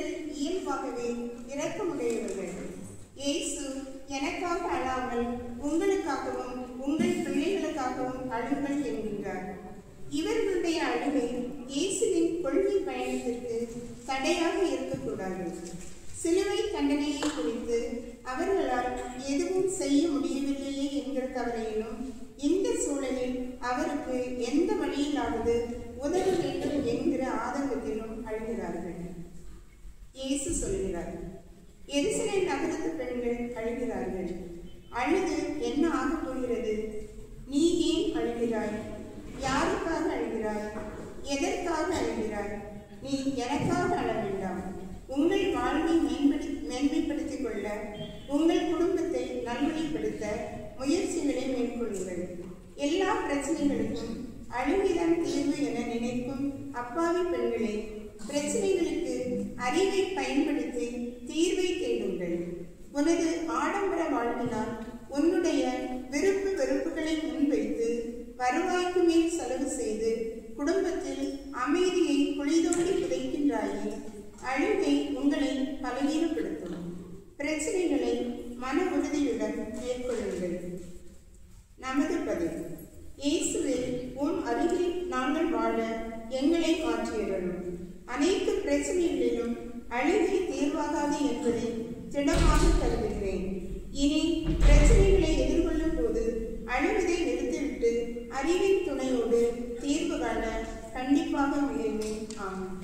மனிதர்கள் இயல்பாகவே இரக்கமுடையவர்கள். இயேசு எனக்காக அழாமல் உங்களுக்காகவும் உங்கள் பிள்ளைகளுக்காகவும் அழுங்கள் என்கின்றார். இவர்களுடைய அழுகை இயேசுவின் கொள்கை பயணத்திற்கு தடையாக இருக்கக்கூடாது. சிலுவை தண்டனையை குறித்து அவர்களால் எதுவும் செய்ய முடியவில்லையே என்கிற கவலையிலும், இந்த சூழலில் அவருக்கு எந்த வழியிலாவது உதவ வேண்டும் என்கிற ஆதங்கத்திலும் அழுகிறார்கள். இயேசு சொல்கிறார், எருசலேம் நகரத்து பெண்கள் அழுகிறார்கள். அழுது என்ன ஆகப் போகிறது? நீ ஏன் அழுகிறாய்? யாருக்காக அழுகிறாய்? எதற்காக அழுகிறாய்? நீ எனக்காக அழ வேண்டாம். உங்கள் வாழ்வை மேன்மைப்படுத்திக் கொள்ள, உங்கள் குடும்பத்தை நல்வழிப்படுத்த முயற்சிகளை மேற்கொள்ளுங்கள். எல்லா பிரச்சனைகளுக்கும் அழுகைதான் தீர்வு என நினைக்கும் அப்பாவி பெண்களே, பிரச்சனைகளுக்கு அறிவை பயன்படுத்தி தீர்வை தேடுங்கள். உனது ஆடம்பர வாழ்வினால் உன்னுடைய விருப்பு வெறுப்புகளை முன்வைத்து வருவாய்க்கு மேல் செலவு செய்து குடும்பத்தில் அமைதியை குளிதோண்டி புதைக்கின்றாயே, அழுகை உங்களை பலவீனப்படுத்தும். பிரச்சனைகளை மன உறுதியுடன் மேற்கொள்ளுங்கள். நமது பதில்: இயேசுவே, உம் அருகில் நாங்கள் வாழ எங்களை மாற்றியறலும். அனைத்து பிரச்சனைகளிலும் அழுகை தீர்வாகாது என்பதை திடமாக கருதுகிறேன். இனி பிரச்சனைகளை எதிர்கொள்ளும் போது அழுவதை நிறுத்திவிட்டு அறிவின் துணையோடு தீர்வு காண கண்டிப்பாக முயல்வேன். ஆமாம்.